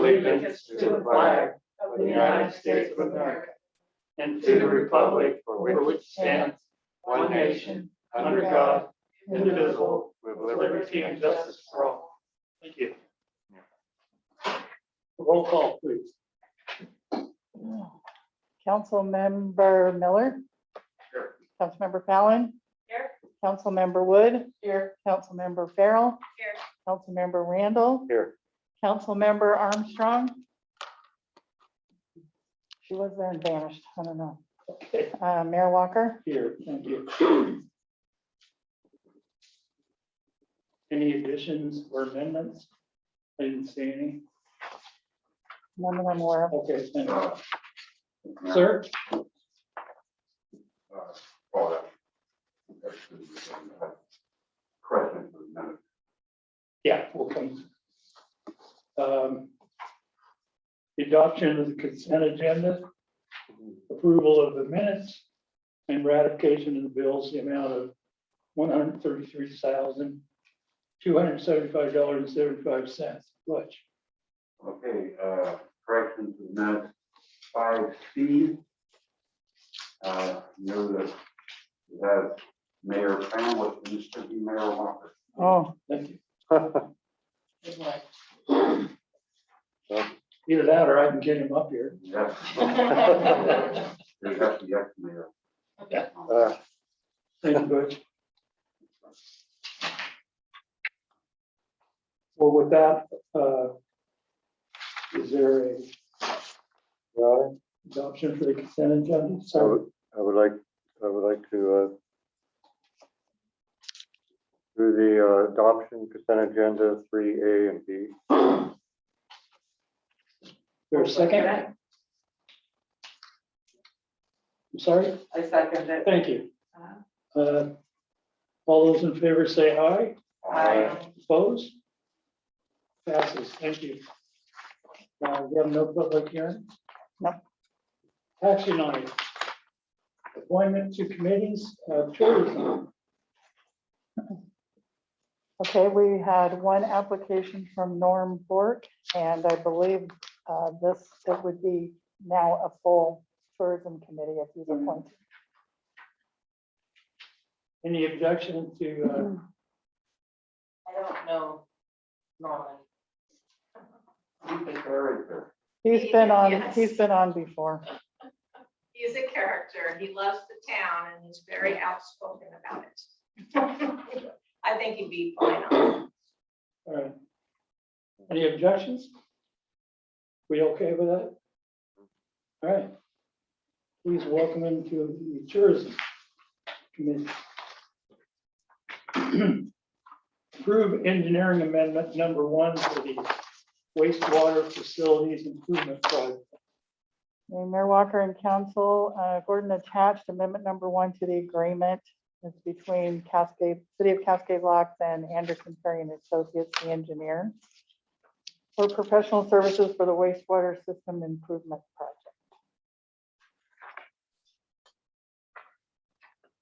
allegiance to the flag of the United States of America and to the republic for which it stands, one nation, under God, indivisible, with liberty and justice for all. Thank you. Roll call, please. Councilmember Miller. Here. Councilmember Fallon. Here. Councilmember Wood. Here. Councilmember Farrell. Here. Councilmember Randall. Here. Councilmember Armstrong. She was there and vanished. I don't know. Okay. Mayor Walker. Here, thank you. Any additions or amendments? I didn't see any. None that I'm aware of. Okay, thank you. Sir? Question for the minute. Yeah, we'll come. The adoption of the consent agenda, approval of the minutes, and ratification of the bills, the amount of $133,275.75. Which? Okay, correction to the minutes, 5C. Know that we have Mayor Fallon, and should be Mayor Walker. Oh, Thank you. Either that or I can get him up here. Yes. There's actually yes, Mayor. Thank you, Butch. Well, with that, is there a adoption for the consent agenda? So I would like to do the adoption consent agenda 3A and B. there's a second? I'm sorry? I second it. Thank you. All those in favor say aye. Aye. Opposed? Passes. Thank you. We have no public hearing? No. Action on it. Appointment to committees, tourism. okay. We had one application from Norm Bork, and I believe it would be now a full tourism committee if he's appointed. Any objection to, I don't know Norman. Who's the character? He's been on, Yes. he's been on before. He's a character. He loves the town and he's very outspoken about it. I think he'd be fine on it. all right. Any objections? We okay with that? All right. Please welcome him to the tourism committee. Approve engineering amendment number 1 for the wastewater facilities improvement project. Mayor Walker and Council, Gordon attached amendment number 1 to the agreement. It's between City of Cascade Locks and Anderson Perry and Associates, the engineer, for professional services for the wastewater system improvement project.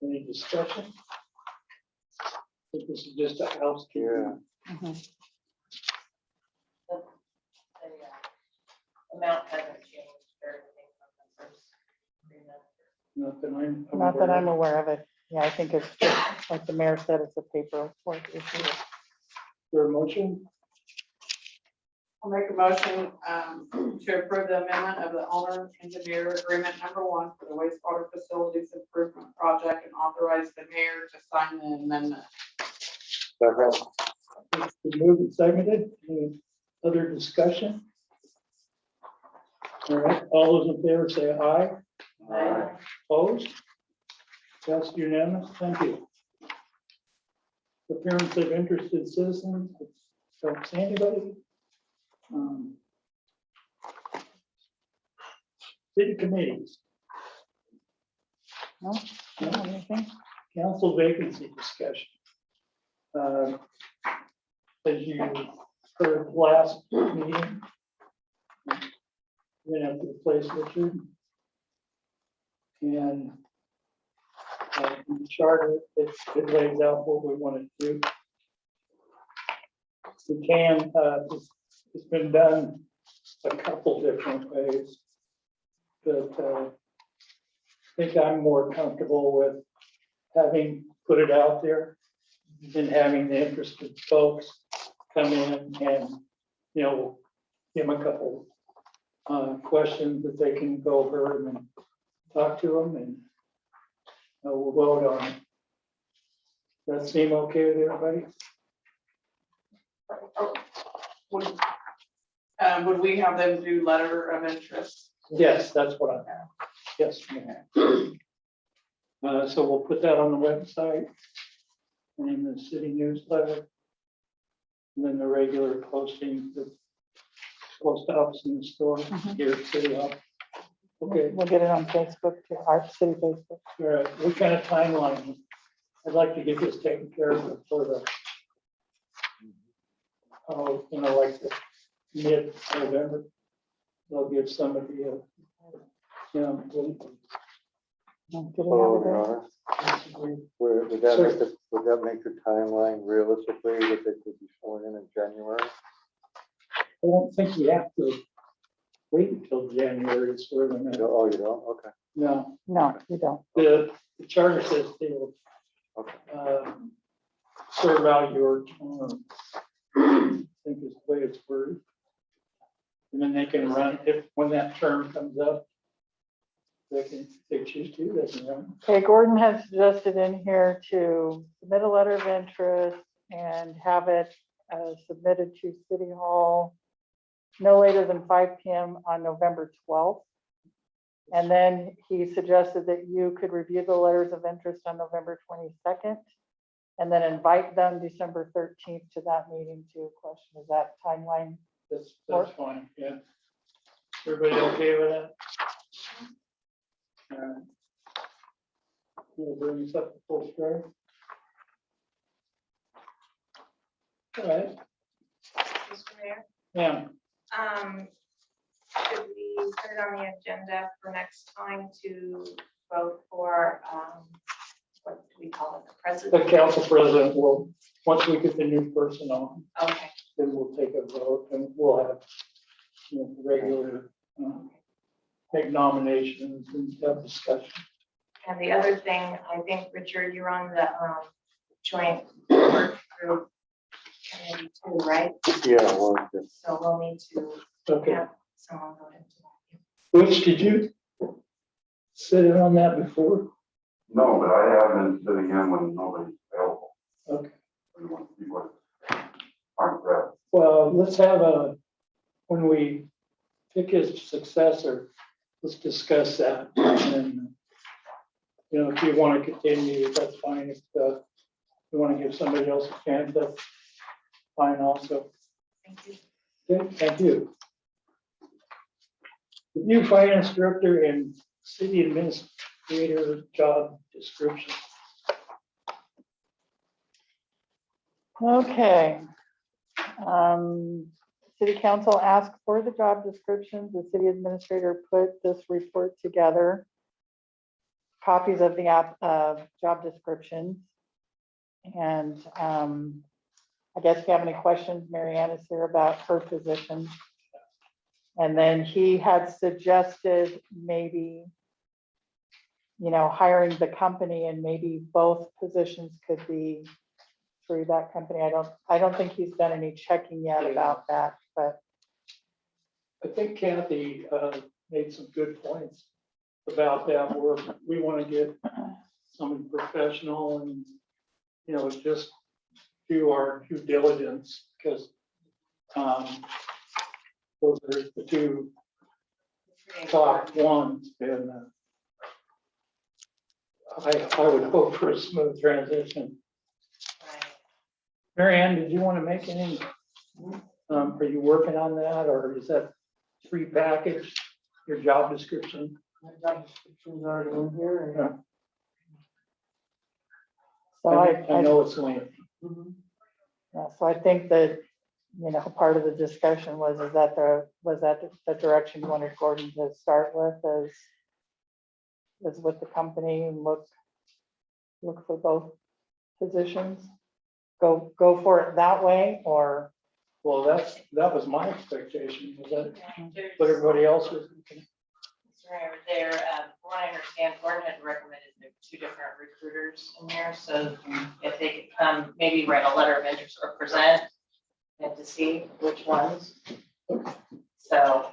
Any discussion? I think this is just a housekeeping. Mhm. The amount hasn't changed or anything from the first agreement. Not that I'm. Not that I'm aware aware of it. Yeah, I think it's just, like the mayor said, it's a paperwork issue. of. Your motion, I'll make a motion to approve the amendment of the owner engineer agreement number 1 for the wastewater facilities improvement project and authorize the mayor to sign the amendment. it's been moved and seconded. Any other discussion? All right, all those in favor say aye. Aye. Opposed? That's unanimous. Thank you. Appearance of interested citizens. Don't see anybody. City committees, No? You don't have anything? council vacancy discussion. As you heard last meeting, we're gonna have to replace Richard. And in the charter, it lays out what we want to do. We can, it's been done a couple different ways. But I think I'm more comfortable with having put it out there than having the interested folks come in and, you know, give them a couple questions that they can go over and then talk to them and we'll vote on it. Does that seem okay with everybody? Would we have them do letter of interest? Yes, that's what I have. Yes, ma'am. So we'll put that on the website and in the city newsletter. And then the regular posting, the post office in the store, here at City Hall. Okay, We'll get it on Facebook, to our city Facebook. all right, what kind of timeline? I'd like to get this taken care of before the, you know, like the mid-November. They'll give somebody a, you know, Do we have So, a date? would that make the timeline realistically that they could be sworn in January? I don't think you have to wait until January to swear them in. Oh, you don't? Okay. No, No, you don't. the charter says they'll Okay. serve out your term. I think is the way it's worded. And then they can run, when that term comes up, if they choose to, they can run. Okay, Gordon has suggested in here to submit a letter of interest and have it submitted to City Hall no later than 5 p.m. on November 12th. And then he suggested that you could review the letters of interest on November 22nd and then invite them December 13th to that meeting to question. Is that timeline? That's fine, yeah. Everybody okay with that? All right. We'll bring this up to full strength. All right, Mr. Mayor, yeah, should we put it on the agenda for next time to vote for, what do we call it, the the president? council president will, once we get the new person on, Okay, then we'll take a vote and we'll have, you know, regular, make nominations and have discussion. and the other thing, I think, Richard, you're on the, joint work group committee too, right? Yeah, well, just- So we'll need to Okay, have someone go into that. Butch, did you sit in on that before? No, but I have been sitting in when nobody's available. Okay. We want to see what aren't there. Well, let's have when we pick his successor, let's discuss that. And, you know, if you want to continue, that's fine. If you want to give somebody else a chance, that's fine also. Thank you. Okay, thank you. The new finance director and city administrator job description. Okay. City council asked for the job descriptions. The city administrator put this report together. Copies of the job descriptions. And I guess if you have any questions, Marianne is here about her position. And then he had suggested maybe, you know, hiring the company and maybe both positions could be through that company. I don't think he's done any checking yet about that, but I think Kathy made some good points about that work. We want to get someone professional and, you know, just do our due diligence because those are the two top ones. And I would hope for a smooth transition. Right. Marianne, did you want to make any, are you working on that or is that prepackaged, your job description? My job description's already in here. Yeah. so I know it's lengthy. yeah, so I think that, you know, part of the discussion was, is that the direction you wanted Gordon to start with is with the company and look for both positions? Go for it that way, or Well, that was my expectation, was that There's- what everybody else was thinking. Mr. Mayor, there, from what I understand, Gordon had recommended there are 2 different recruiters in there, so if they could come, maybe write a letter of interest or present and to see which ones. So.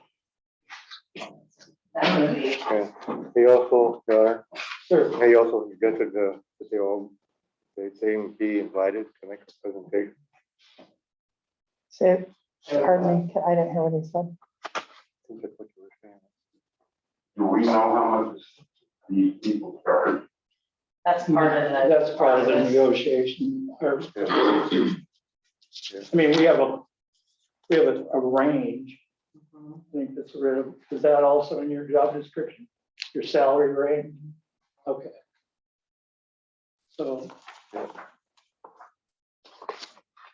That would be, And he also, Sure. he also suggested that they be invited to make a presentation. Say, pardon me, I didn't hear what he said. I think that's what you were saying. Do we know how much these people charge? that's part of the. That's part of the process. negotiation. I mean, we have a range. Mhm. I think that's real. Is that also in your job description? Your salary range? Okay. So,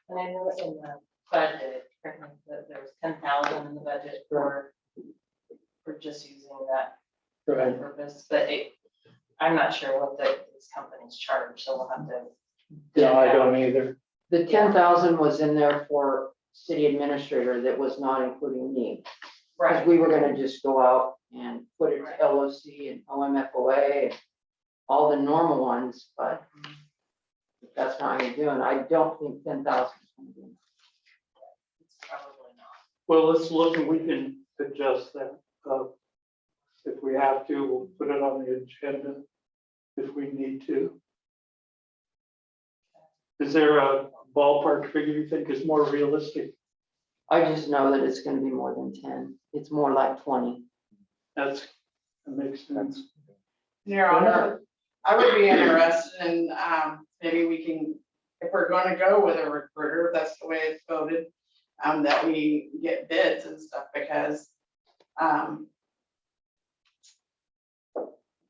And I know in the budget, that there was 10,000 in the budget for just using that right, purpose, but I'm not sure what these companies charge, so we'll have to. yeah, I don't either. The 10,000 was in there for city administrator, that was not including me. Because Right, we were gonna just go out and put it to LOC and OMFOA, and all the normal ones, but if that's not gonna do, and I don't think 10,000 is gonna do. it's probably not. Well, let's look and we can adjust that. If we have to, we'll put it on the agenda if we need to. Is there a ballpark figure you think is more realistic? I just know that it's gonna be more than 10, it's more like 20. That makes sense. Your Honor, I would be interested in, maybe we can, if we're gonna go with a recruiter, if that's the way it's voted, that we get bids and stuff, because,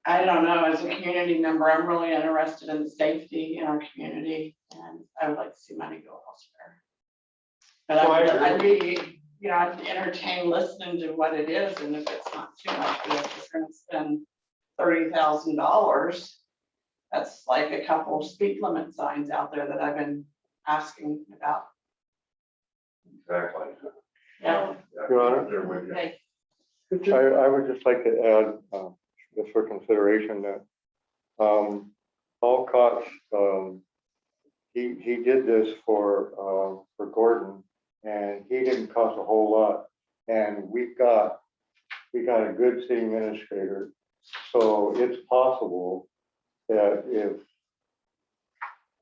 I don't know, as a community member, I'm really interested in the safety in our community, and I would like to see money go elsewhere. But I'd be, I'd entertain listening to what it is, and if it's not too much, but if we're gonna spend $30,000, that's like a couple of speed limit signs out there that I've been asking about. Exactly. Yeah. Your Honor? They're with you. Okay, I would just like to add, just for consideration that, Paul Cox, he did this for Gordon, and he didn't cost a whole lot. And we got a good city administrator, so it's possible that if,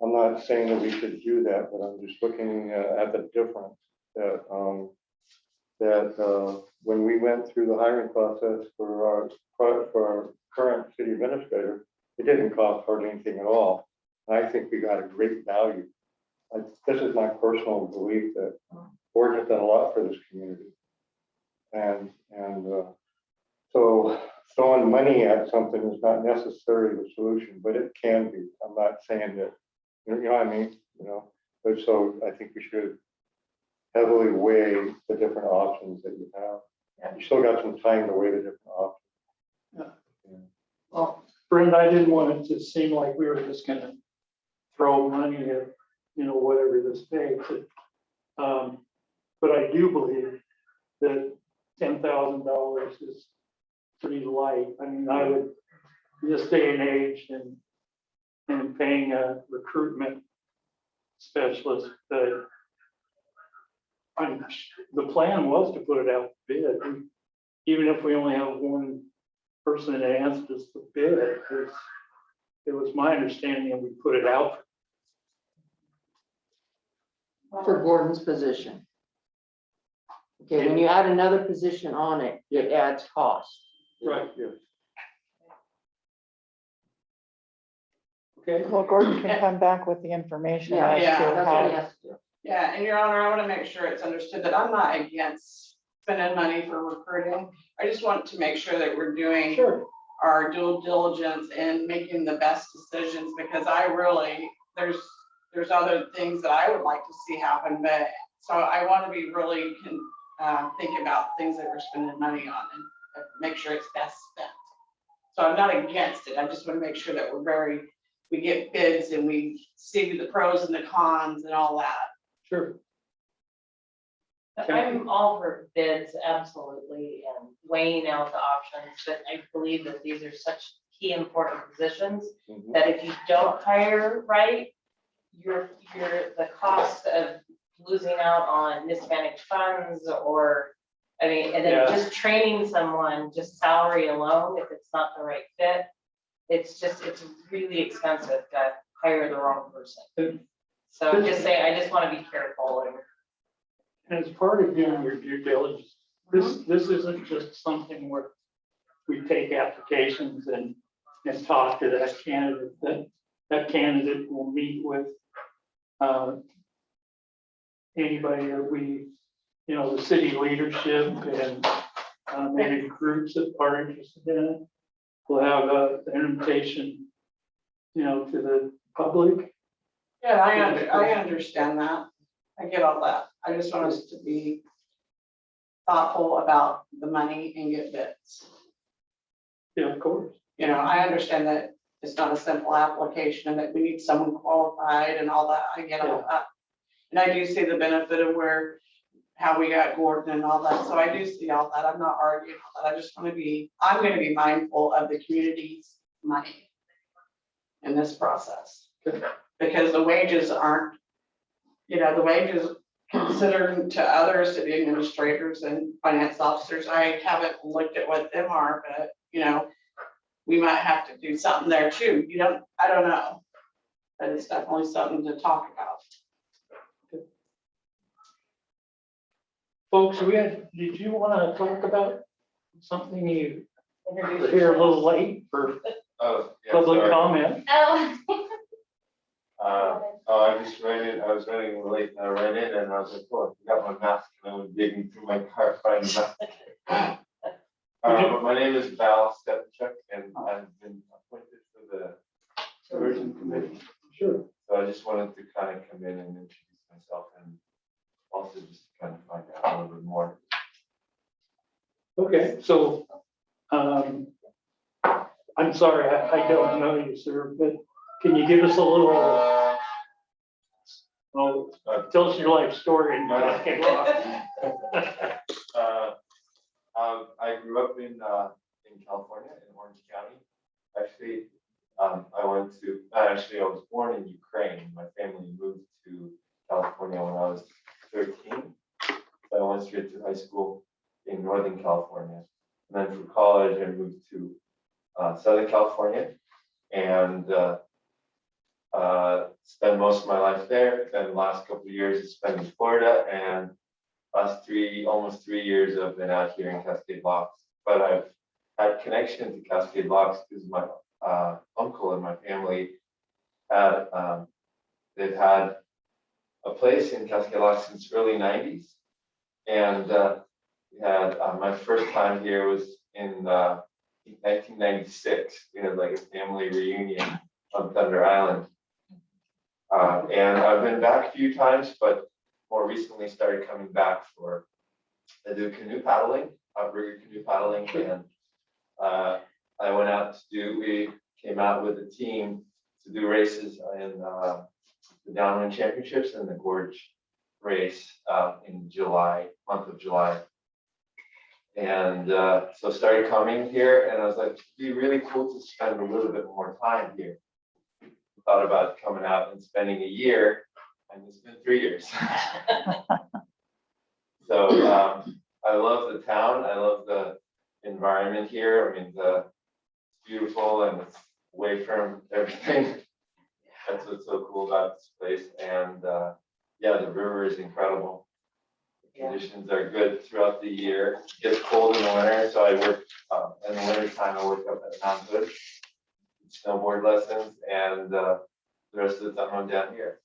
I'm not saying that we should do that, but I'm just looking at the difference that when we went through the hiring process for our current city administrator, it didn't cost hardly anything at all. And I think we got a great value. This is my personal belief that Gordon has done a lot for this community. And so throwing money at something is not necessarily the solution, but it can be. I'm not saying that, you know what I mean? But so I think we should heavily weigh the different options that you have. You still got some time to weigh the different options. Well, Brenda, I didn't want it to seem like we were just gonna throw money at, whatever this takes. But I do believe that $10,000 is pretty light. I mean, I would, in this day and age, and paying a recruitment specialist, the plan was to put it out to bid. Even if we only have one person that answered us the bid, it was my understanding that we put it out. For Gordon's position. Okay, when you add another position on it, it adds cost. Right. Yes. Okay. Well, Gordon can come back with the information Yeah, as yeah, to That's what he how. has to do. Yeah, and Your Honor, I want to make sure it's understood that I'm not against spending money for recruiting. I just want to make sure that we're doing Sure. our due diligence and making the best decisions, because I really, there's other things that I would like to see happen, but so I want to be really think about things that we're spending money on and make sure it's best spent. So I'm not against it. I just want to make sure that we get bids and we see the pros and the cons and all that. Sure. I'm all for bids, absolutely, and weighing out the options, but I believe that these are such key important positions Mhm. that if you don't hire right, the cost of losing out on mismanaged funds or, I mean, and then Yeah. just training someone, just salary alone, if it's not the right fit, it's really expensive to hire the wrong person. So I just want to be careful and As part of doing your due diligence, this isn't just something where we take applications and talk to that candidate, that candidate will meet with anybody that we, the city leadership and maybe groups that are interested in it. We'll have an invitation, to the public. Yeah, I understand that. I get all that. I just want us to be thoughtful about the money and get bids. Yeah, of course. I understand that it's not a simple application and that we need someone qualified and all that. I get all that. And I do see the benefit of how we got Gordon and all that. So I do see all that. I'm not arguing all that. I just want to I'm going to be mindful of the community's money in this process. Because the wages aren't, the wages considered to other city administrators and finance officers, I haven't looked at what them are, but, we might have to do something there too. I don't know. But it's definitely something to talk about. Folks, did you want to talk about something you introduce were here a little yourself. late for Oh, yeah, public sorry. comment? Oh. I was running late and I ran in and I was like, oh, I forgot my mask and I was digging through my car finding my. But my name is Val Stepchuk and I've been appointed for the tourism committee. Sure. So I just wanted to kind of come in and introduce myself and also just kind of find out a little bit more. Okay, so, I'm sorry, I don't know you, sir, but can you give us a little, tell us your life story and Cascade Rock. I grew up in California, in Orange County. Actually, I was born in Ukraine. My family moved to California when I was 13. So I went straight to high school in Northern California. And then for college, I moved to Southern California and spent most of my life there. Then the last couple of years I spent in Florida, and almost 3 years I've been out here in Cascade Locks. But I've had connection to Cascade Locks because my uncle and my family they've had a place in Cascade Locks since early 90s. And we had my first time here was in 1996. We had like a family reunion on Thunder Island. And I've been back a few times, but more recently started coming back I do canoe paddling, outrigger canoe paddling. And I went out we came out with a team to do races in the Downwind Championships and the Gorge race in month of July. And so started coming here and I was like, it'd be really cool to spend a little bit more time here. Thought about coming out and spending a year, and it's been 3 years. So I love the town. I love the environment here. I mean, it's beautiful and it's away from everything. That's what's so cool about this place. And yeah, the river is incredible. The conditions are good throughout the year. It gets cold in the winter, so I work in the winter time. I work up at Mount Hood, snowboard lessons, and the rest of the time I'm down here.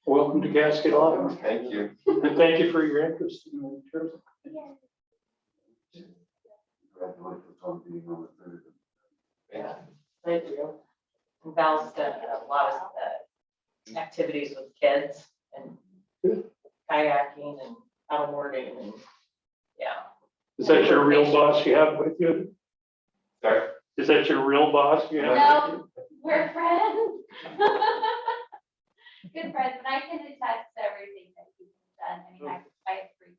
Welcome to Cascade Lodge, Thank you. and thank you for your interest in the tourism. Congratulations on being on the tourism. Yeah, thank you. And Val's done a lot of activities with kids and kayaking and paddleboarding and, yeah. Is that your real boss you have with you? Sorry. Is that your real boss you have with you? We're friends. Good friends, and I can attest to everything that he's done. I mean, I have 3 kids.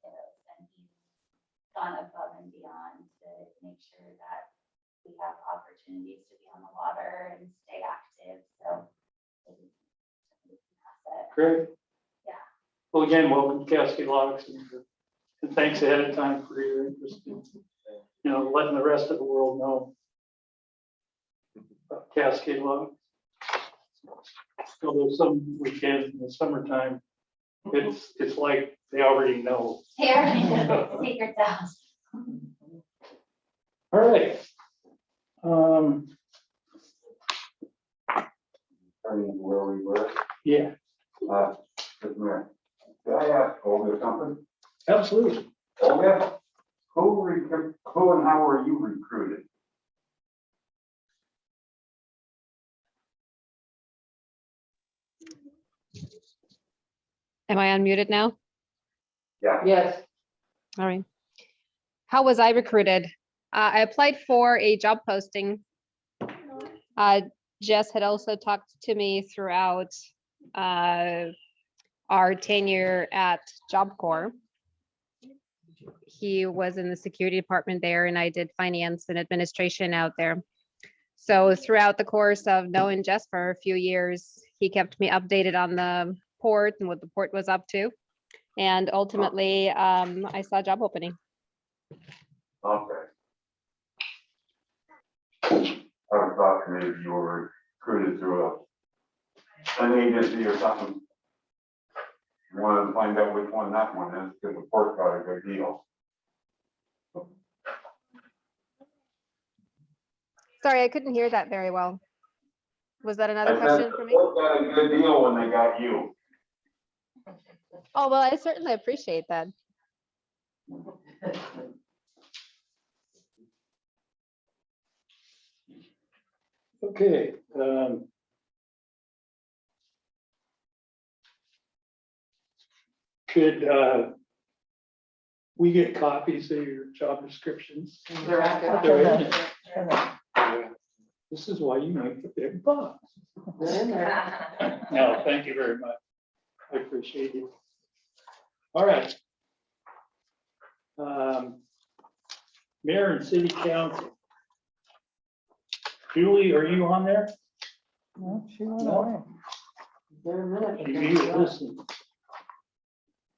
opportunities to be on the water and stay active, so. it's an asset. Great. Yeah. Well, again, welcome to Cascade Locks and thanks ahead of time for your interest in, letting the rest of the world know about Cascade Locks. Although some weekends in the summertime, it's like they already know. Here, secret house. All right. Turning to where we were, Yeah, Mr. Mayor. Did I ask Olga something? absolutely. Olga, who and how were you recruited? Am I unmuted now? Yeah. Yes, All right. How was I recruited? I applied for a job posting. Jess had also talked to me throughout our tenure at Job Corps. He was in the security department there and I did finance and administration out there. So throughout the course of knowing Jess for a few years, he kept me updated on the port and what the port was up to. And ultimately, I saw a job opening. Okay. I would thought maybe you were recruited through an agency or something. You wanted to find out which one that one is, because the port got a good deal. Sorry, I couldn't hear that very well. Was that another I said question the for me? port got a good deal when they got you. Oh, well, I certainly appreciate that. Okay. Could we get copies of your job descriptions? they're active. They're in it. Okay. Yeah. This is why you make the big bucks. They're in there. No, thank you very much. I appreciate you. All right. Mayor and City Council. Julie, are you on there? No, she went No. away. They're in there. You need to listen.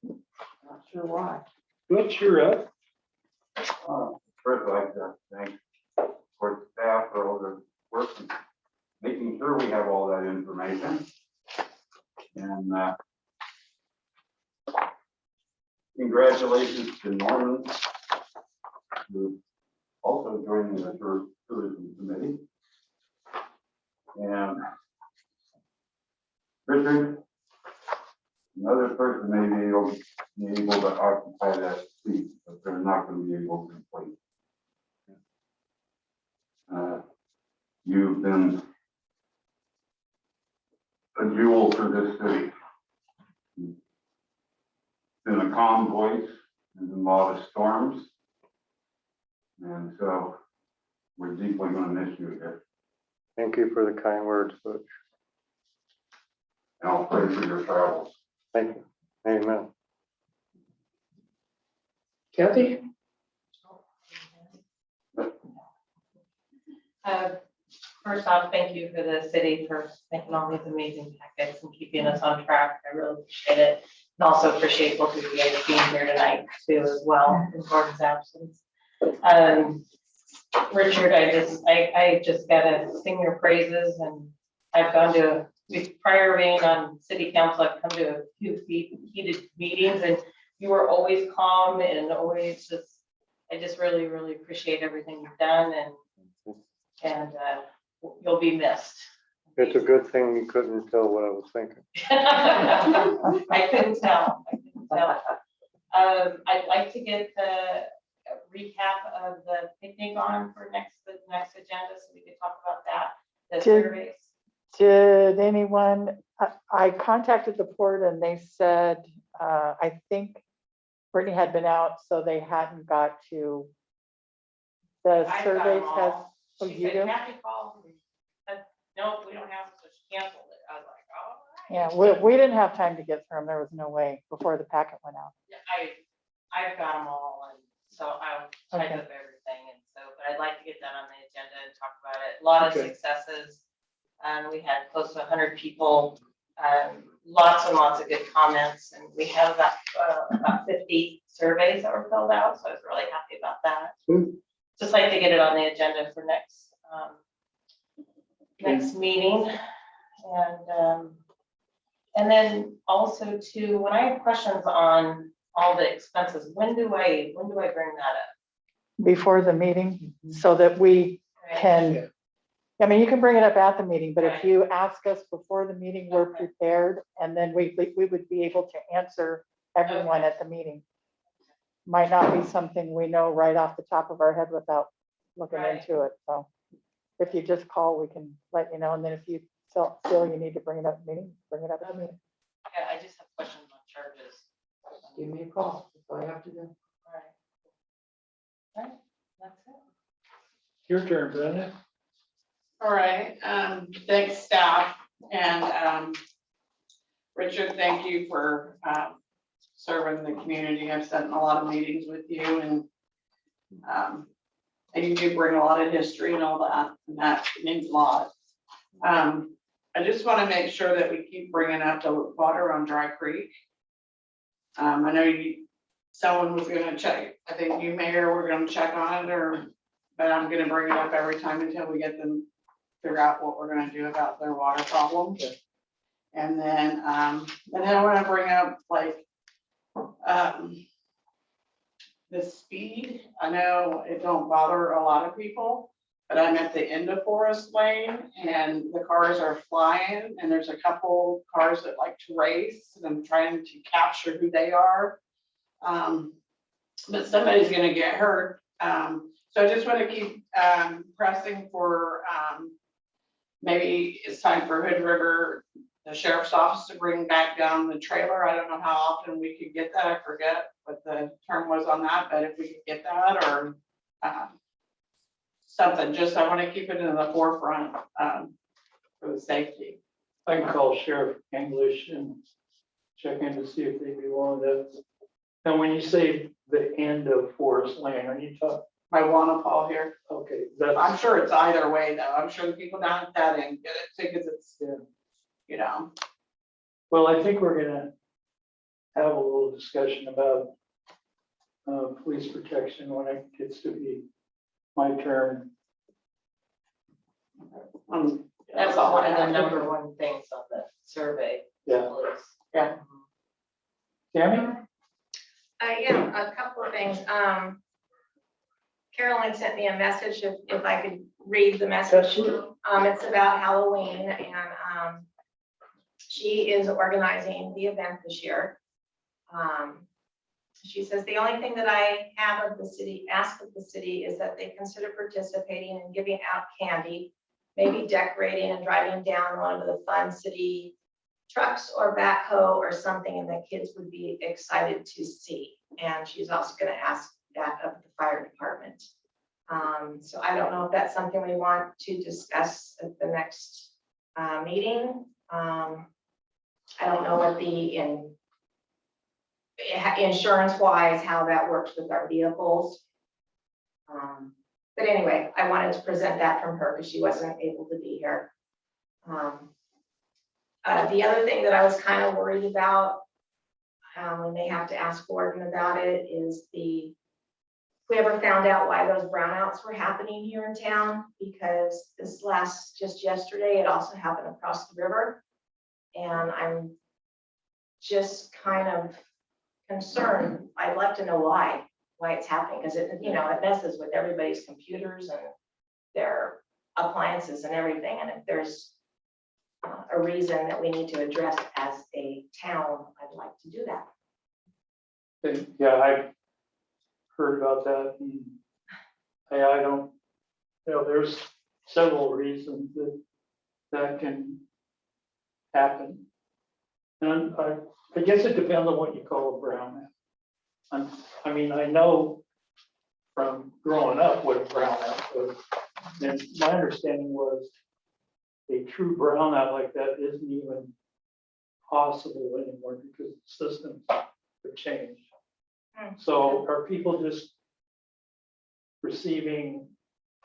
Not sure why. Butch, you're up. First, I'd like to thank court staff for all the work and making sure we have all that information. And congratulations to Norman, who also joined the tourism committee. And Richard, another person may be able to occupy that seat, but they're not going to be able to replace. You've been a jewel for this city. You've been a calm voice in a lot of storms. And so we're deeply going to miss you here. Thank you for the kind words, Butch. And I'll pray for your travels. Thank you. Amen. Kathy? First off, thank you for the city for making all these amazing packets and keeping us on track. I really appreciate it. And also appreciate both of you guys being here tonight too as well in Gordon's absence. Richard, I just gotta sing your praises, and I've gone to, prior to being on city council, I've come to a few heated meetings, and you were always calm and always just, I just really, really appreciate everything you've done, and you'll be missed. It's a good thing you couldn't tell what I was thinking. I couldn't tell. I'd like to get the recap of the picnic on for the next agenda, so we could talk about that, the Did- surveys. Did anyone, I contacted the port and they said, I think Brittany had been out, so they hadn't got to. The I've got surveys them has, all. oh, She you said, do? Kathy called me. Said, no, we don't have, so she canceled it. I was like, oh. Yeah, we didn't have time to get through them. There was no way before the packet went out. I've got them all, and so I'll type Okay. up everything, and so, but I'd like to get that on the agenda and talk about it. A lot of Okay. successes. We had close to 100 people, lots and lots of good comments, and we have about 50 surveys that were filled out, so I was really happy about that. Just like to get it on the agenda for next meeting. And then also too, when I have questions on all the expenses, when do I bring that up? Before the meeting, so that we Right? can, I mean, you can bring it up at the meeting, but if Right. you ask us before the meeting, we're Okay. prepared, and then we would be able to answer everyone Okay. at the meeting. Might not be something we know right off the top of our head without looking Right. into it, so. If you just call, we can let you know, and then if you feel you need to bring it up at the meeting, bring it up at the meeting. Yeah, I just have questions on charges. Give me a call, that's all I have to do. All right. All right, that's it. Your turn, Brenda. All right, thanks staff and, Richard, thank you for, serving the community. I've sat in a lot of meetings with you and, you do bring a lot of history and all that, and that means a lot. I just want to make sure that we keep bringing up the water on Dry Creek. I know someone was gonna check, I think you, Mayor, were gonna check on it, but I'm gonna bring it up every time until we get them, figure out what we're gonna do about their water problem. And then I want to bring up like, the speed. I know it don't bother a lot of people, but I'm at the end of Forest Lane and the cars are flying and there's a couple cars that like to race and I'm trying to capture who they are. But somebody's gonna get hurt. So I just want to keep pressing for maybe it's time for Hood River, the sheriff's office to bring back down the trailer. I don't know how often we could get that. I forget what the term was on that, but if we could get that or something, just I want to keep it in the forefront for the safety. I can call Sheriff English and check in to see if they'd be willing to. And when you say the end of Forest Lane, are you talking, My Wanapal here. okay, I'm that's, sure it's either way though. I'm sure the people down at that end get it because it's, you know. well, I think we're gonna have a little discussion about police protection when it gets to be my turn. That's all I one of the have. number one things on the survey. Yeah. Police. Yeah. Tammy? Yeah, a couple of things. Caroline sent me a message if I could read the message. It's about Halloween and she is organizing the event this year. She says, the only thing that I have of the city, ask of the city is that they consider participating and giving out candy, maybe decorating and driving down one of the fun city trucks or backhoe or something, and the kids would be excited to see. And she's also going to ask that of the fire department. So I don't know if that's something we want to discuss at the next meeting. I don't know what the insurance wise, how that works with our vehicles. But anyway, I wanted to present that from her because she wasn't able to be here. The other thing that I was kind of worried about, we may have to ask Gordon about it, is if we ever found out why those brownouts were happening here in town, because just yesterday, it also happened across the river. And I'm just kind of concerned. I'd like to know why it's happening, because it messes with everybody's computers and their appliances and everything. And if there's a reason that we need to address as a town, I'd like to do that. Yeah, I heard about that. And I don't, there's several reasons that can happen. And I guess it depends on what you call a brownout. I mean, I know from growing up what a brownout was. And my understanding was a true brownout like that isn't even possible anymore because the systems have changed. So are people just receiving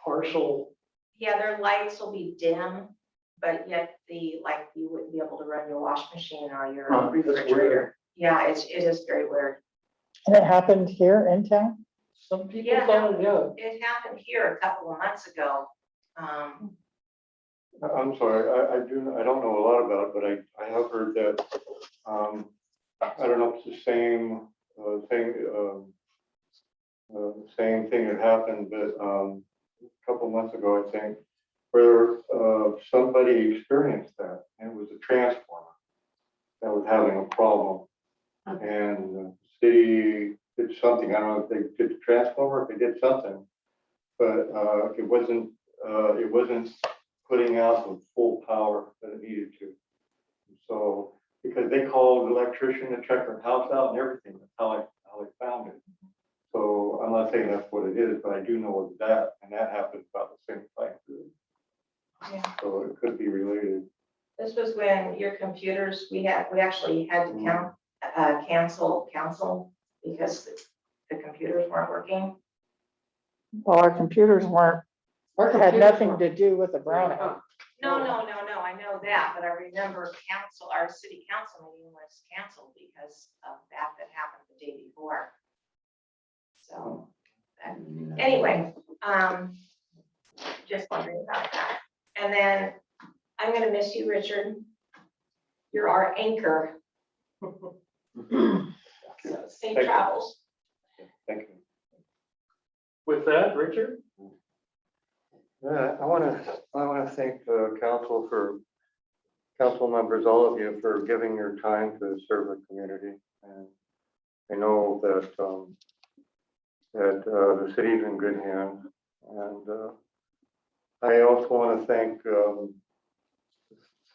partial, Yeah, their lights will be dim, but yet like, you wouldn't be able to run your wash machine or your Huh, that's weird. refrigerator. Yeah, it is very weird. And it happened here in town? some people Yeah. thought, yeah, It happened here a couple of months ago. I'm sorry, I don't know a lot about it, but I have heard that, I don't know if it's the same same thing that happened, but, a couple months ago, I think, where, somebody experienced that, and it was a transformer that was having a problem. And the city did something, I don't know if they did the transformer, if they did something, but, it wasn't putting out the full power that it needed to. So, because they called the electrician to check their house out and everything, that's how I found it. So I'm not saying that's what it is, but I do know it's that, and that happened about the same time. Yeah. So it could be related. This was when your computers, we actually had to cancel council because the computers weren't working. Well, our computers weren't, Our had computers nothing were- to do with the brownout. No, I know that, but I remember our city council meeting was canceled because of that happened the day before. So, anyway, just wondering about that. And then I'm gonna miss you, Richard. You're our anchor. So safe Thank you. travels. Thank you. with that, Richard? Yeah, I want to thank the council members, all of you, for giving your time to serve the community. And I know that, the city's in good hands. And I also want to thank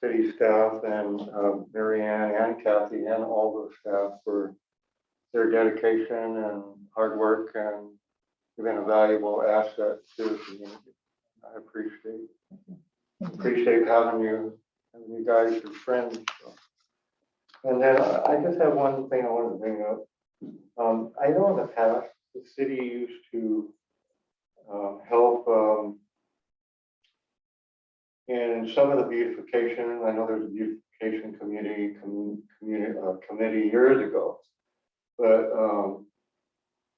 city staff and Mary Ann and Kathy and all the staff for their dedication and hard work, and you've been a valuable asset to the community. I appreciate having you guys as friends. And then I just have one thing I wanted to bring up. I know in the past, the city used to help in some of the beautification. I know there's a beautification committee years ago. But,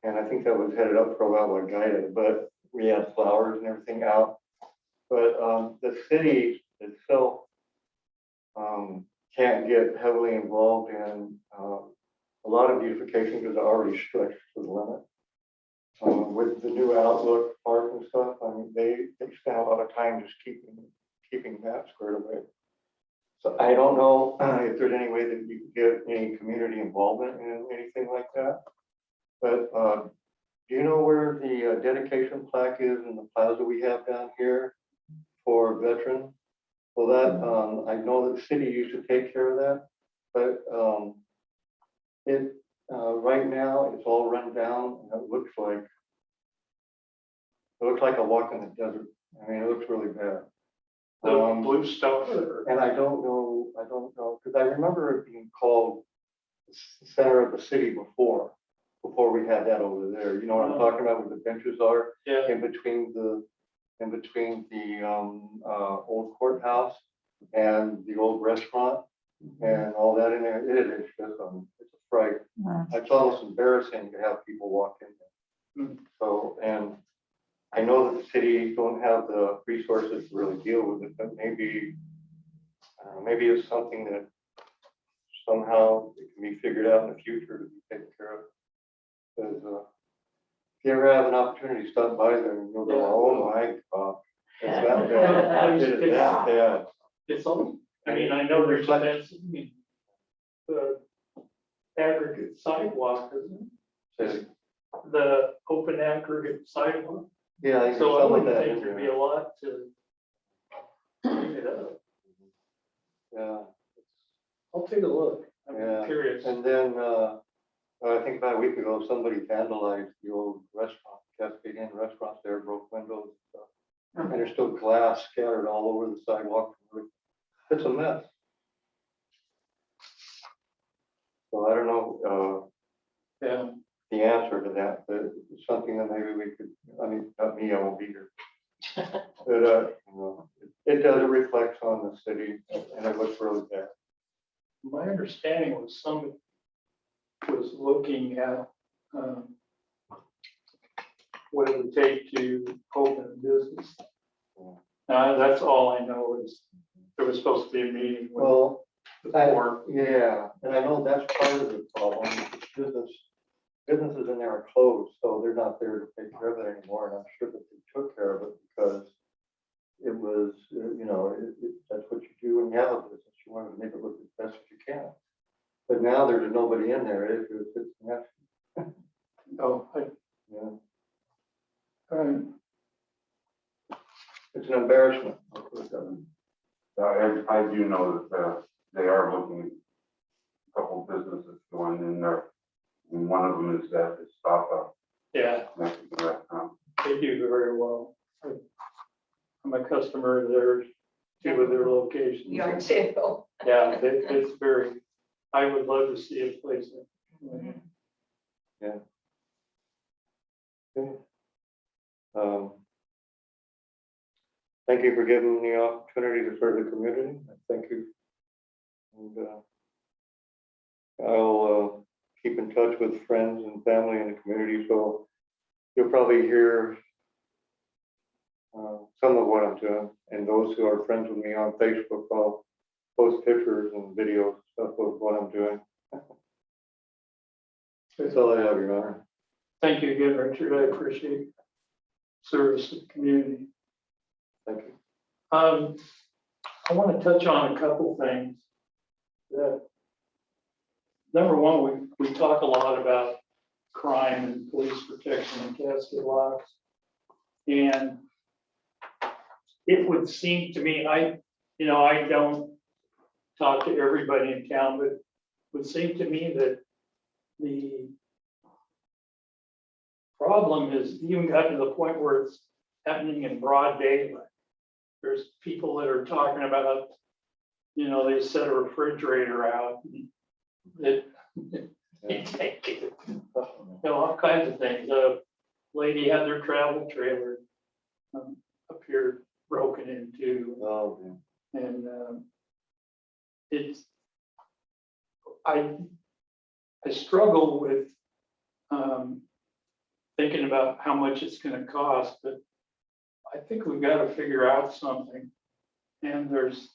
and I think that was headed up for a while by Gaia, but we had flowers and everything out. But the city itself can't get heavily involved in a lot of beautification because they're already stretched to the limit. With the new Outlook Park and stuff, I mean, they spend a lot of time just keeping that squared away. So I don't know if there's any way that you could get any community involvement in anything like that. But do you know where the dedication plaque is in the plaza we have down here for veterans? Well, that I know that the city used to take care of that, but right now it's all run down, and it looks like a walk in the desert. I mean, it looks really bad. The blue stuff, or- And I don't know, because I remember it being called the center of the city before we had that over there. You know what I'm talking about, where the benches are yeah, in between the old courthouse and the old restaurant and all that in there. It is just, it's a fright. It's almost embarrassing to have people walk in there. Hmm. So, and I know that the city don't have the resources to really deal with it, but maybe it's something that somehow it can be figured out in the future to be taken care of. Because if you ever have an opportunity to stop by there, and you'll go, oh my God, it's that bad. It is that bad. it's all, I mean, I know there's that, the aggregate sidewalk, isn't it? The open aggregate sidewalk, Yeah. I think so I some of wouldn't that think in there'd be there. a lot to clean it up. Yeah. I'll take a look, Yeah. I'm curious. And then, I think about a week ago, somebody vandalized the old restaurant, Cascade Inn restaurant there, broke windows and stuff. And there's still glass scattered all over the sidewalk. It's a mess. So I don't know, Yeah, the answer to that, but it's something that maybe we could, I mean, not me, I won't be here. But, it does, it reflects on the city and it looks really bad. My understanding was somebody was looking at, what it would take to open a business. That's all I know is there was supposed to be a meeting with Well, the board. yeah, and I know that's part of the problem. Businesses in there are closed, so they're not there to take care of it anymore. And I'm sure that they took care of it because it was, that's what you do when you have a business. You want to make it look as best as you can. But now there's nobody in there. It's nasty. Oh, Yeah. I, It's an embarrassment. I do know that they are looking, a couple businesses going in there. And one of them is that Estafa yeah, Mexican restaurant. they do very well. I'm a customer of theirs, two of their locations. You are too. Yeah, it's very, I would love to see a place there. Okay. Thank you for giving me the opportunity to serve the community. Thank you. And I'll keep in touch with friends and family in the community, so you'll probably hear some of what I'm doing. And those who are friends with me on Facebook, I'll post pictures and videos, stuff of what I'm doing. That's all I have, Your Honor. Thank you again, Richard. I appreciate service to the community. Thank you. I want to touch on a couple things. That, number one, we talk a lot about crime and police protection in Cascade Locks. And it would seem to me, I don't talk to everybody in town, but it would seem to me that the problem is even gotten to the point where it's happening in broad daylight. There's people that are talking about, they set a refrigerator out. That they take it. All kinds of things. A lady had their travel trailer appeared broken into. Oh, And I struggle with thinking about how much it's going to cost, but I think we've got to figure out something. And there's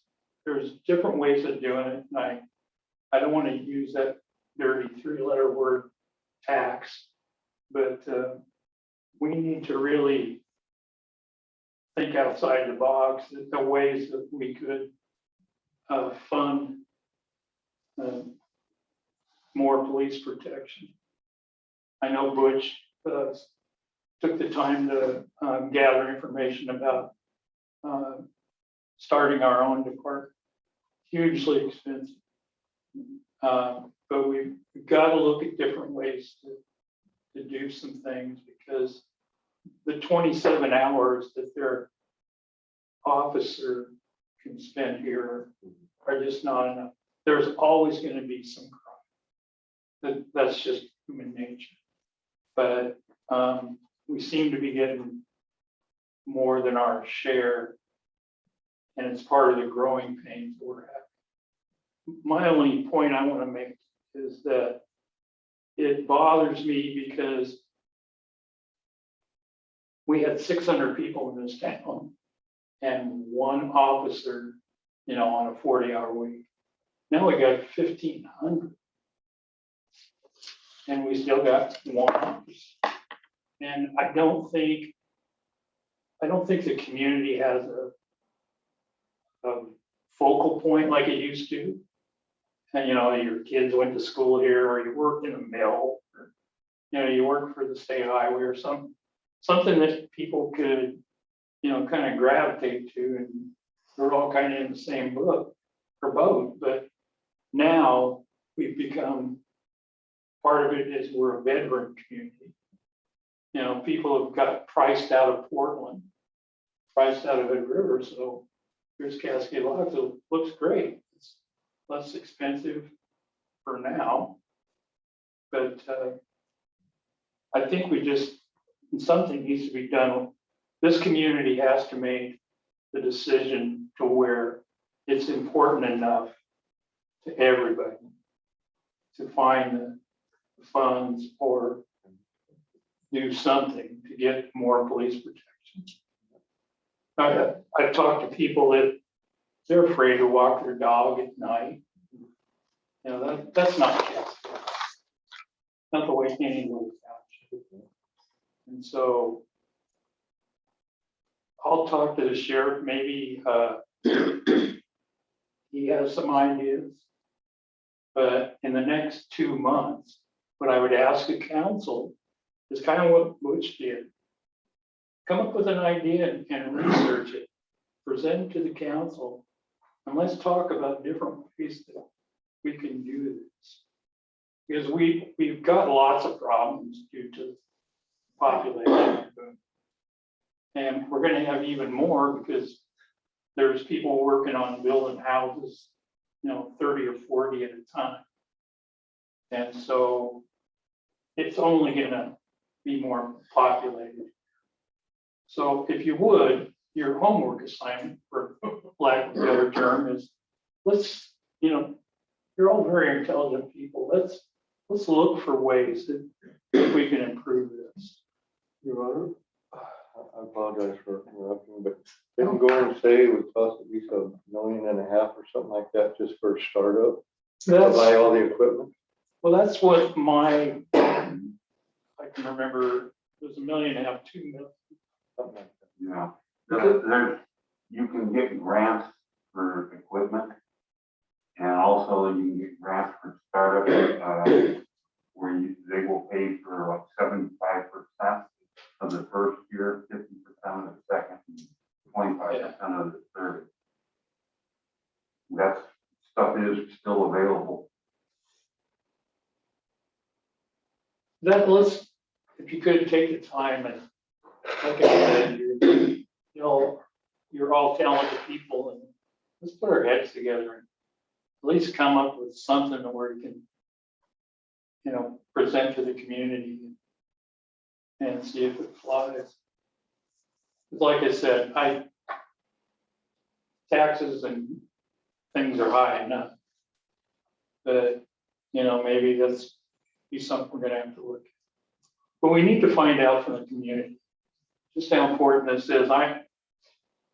different ways of doing it. And I don't want to use that dirty 3-letter word tax, but we need to really think outside the box, the ways that we could fund more police protection. I know Butch took the time to gather information about starting our own department. Hugely expensive. But we've got to look at different ways to do some things, because the 27 hours that their officer can spend here are just not enough. There's always going to be some crime. That's just human nature. But we seem to be getting more than our share, and it's part of the growing pains that we're having. My only point I want to make is that it bothers me because we had 600 people in this town and one officer, on a 40-hour week. Now we got 1,500. And we still got one officer. And I don't think the community has a focal point like it used to. And your kids went to school here, or you worked in a mill, or you work for the state highway or something that people could kind of gravitate to, and we're all kind of in the same boat. But now we've become, part of it is we're a bedroom community. People have got priced out of Portland, priced out of Ed River, so here's Cascade Locks. It looks great. It's less expensive for now, but I think something needs to be done this community has to make the decision to where it's important enough to everybody to find the funds or do something to get more police protection. I've talked to people that they're afraid to walk their dog at night. You know, that's not just, not the way anyone should. And so I'll talk to the sheriff, maybe he has some ideas. But in the next 2 months, what I would ask the council is kind of what Butch did. Come up with an idea and research it, present it to the council, and let's talk about different ways that we can do this. Because we've got lots of problems due to population. And we're gonna have even more because there's people working on building houses, 30 or 40 at a time. And so it's only gonna be more populated. So if you would, your homework assignment, for lack of a better term, is let's, you're all very intelligent people. Let's look for ways that we can improve this. Your Honor? I apologize for interrupting, but didn't Gordon say it would cost at least $1.5 million or something like that just for a startup? To buy all the equipment? Well, that's what I can remember, it was $1.5 million, $2 million. Something like that. Yeah, you can get grants for equipment. And also you can get grants for startup, where they will pay for like 75% of the first year, 50% of the second, and 25% of the third. That stuff is still available. If you could take the time and, like I said, you're all talented people, and let's put our heads together and at least come up with something where you can, present to the community and see if it flies. Like I said, taxes and things are high enough. But, maybe that's be something we're gonna have to look at. But we need to find out from the community just how important this is. I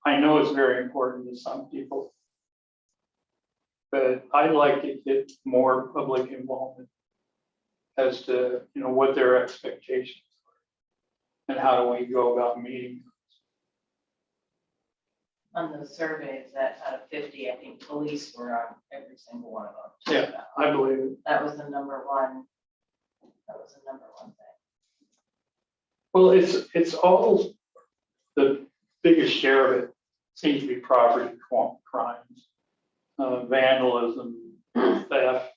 know it's very important to some people, but I'd like to get more public involvement as to, what their expectations are and how do we go about meeting On the surveys, that out of 50, I think police were on every single one of them. Yeah, I believe it. That was the number one. That was the number one thing. Well, it's all, the biggest share of it seems to be property crimes, vandalism, theft,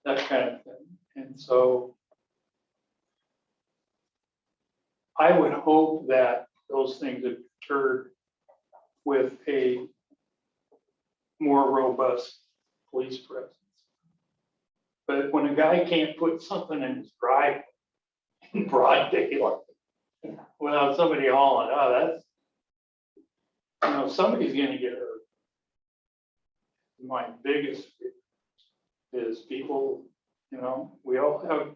that kind of thing. And so I would hope that those things are deterred with a more robust police presence. But when a guy can't put something in his driveway in broad daylight without somebody hauling, that's, somebody's gonna get hurt. My biggest fear is people, we all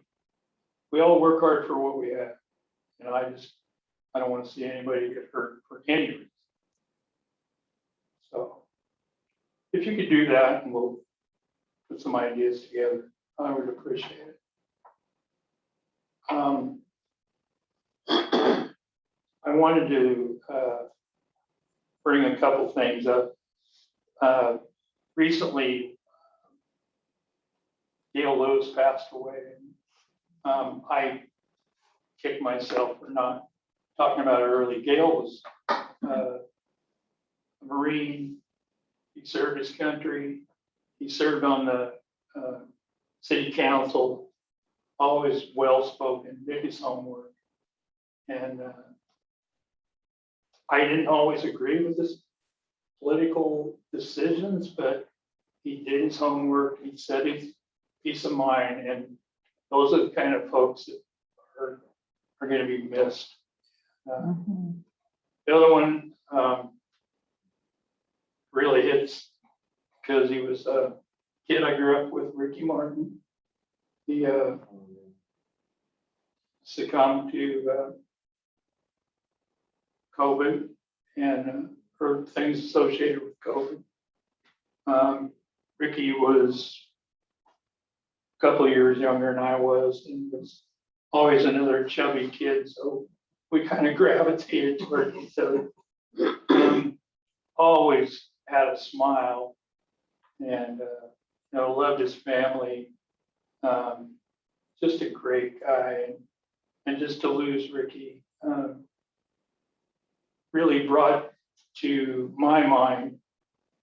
work hard for what we have. I don't want to see anybody get hurt for any reason. So if you could do that and we'll put some ideas together, I would appreciate it. I wanted to bring a couple things up. Recently, Gail Lewis passed away. I kicked myself for not talking about her early. Gail was a Marine. He served his country. He served on the city council, always well-spoken, did his homework. And I didn't always agree with his political decisions, but he did his homework. He said his peace of mind, and those are the kind of folks that are going to be missed. The other one, really hits because he was a kid I grew up with, Ricky Martin. He, succumbed to, COVID and, or things associated with COVID. Ricky was a couple of years younger than I was and was always another chubby kid, so we kind of gravitated toward each other. Always had a smile and, loved his family. Just a great guy, and just to lose Ricky, really brought to my mind,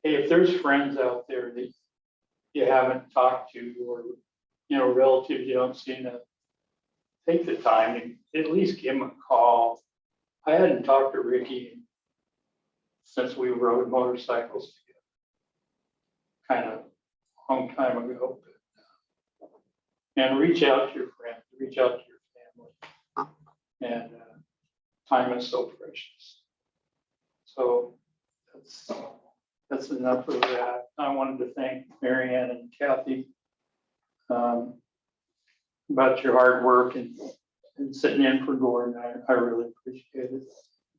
hey, if there's friends out there that you haven't talked to, or, relatives you don't see enough, take the time and at least give him a call. I hadn't talked to Ricky since we rode motorcycles together, kind of a long time ago. And reach out to your friends, reach out to your family. And time is so precious. So that's enough of that. I wanted to thank Mary Ann and Kathy about your hard work and sitting in for Gordon. I really appreciate it.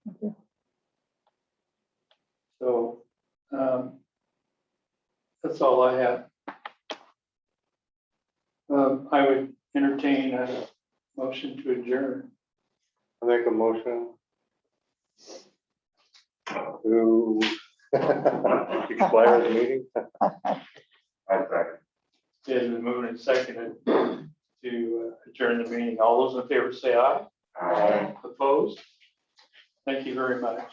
Thank you. So that's all I have. I would entertain a motion to adjourn. I make a motion to expire the meeting. I second. It has been moved and seconded to adjourn the meeting. All those in favor say aye. Aye. Opposed? Thank you very much.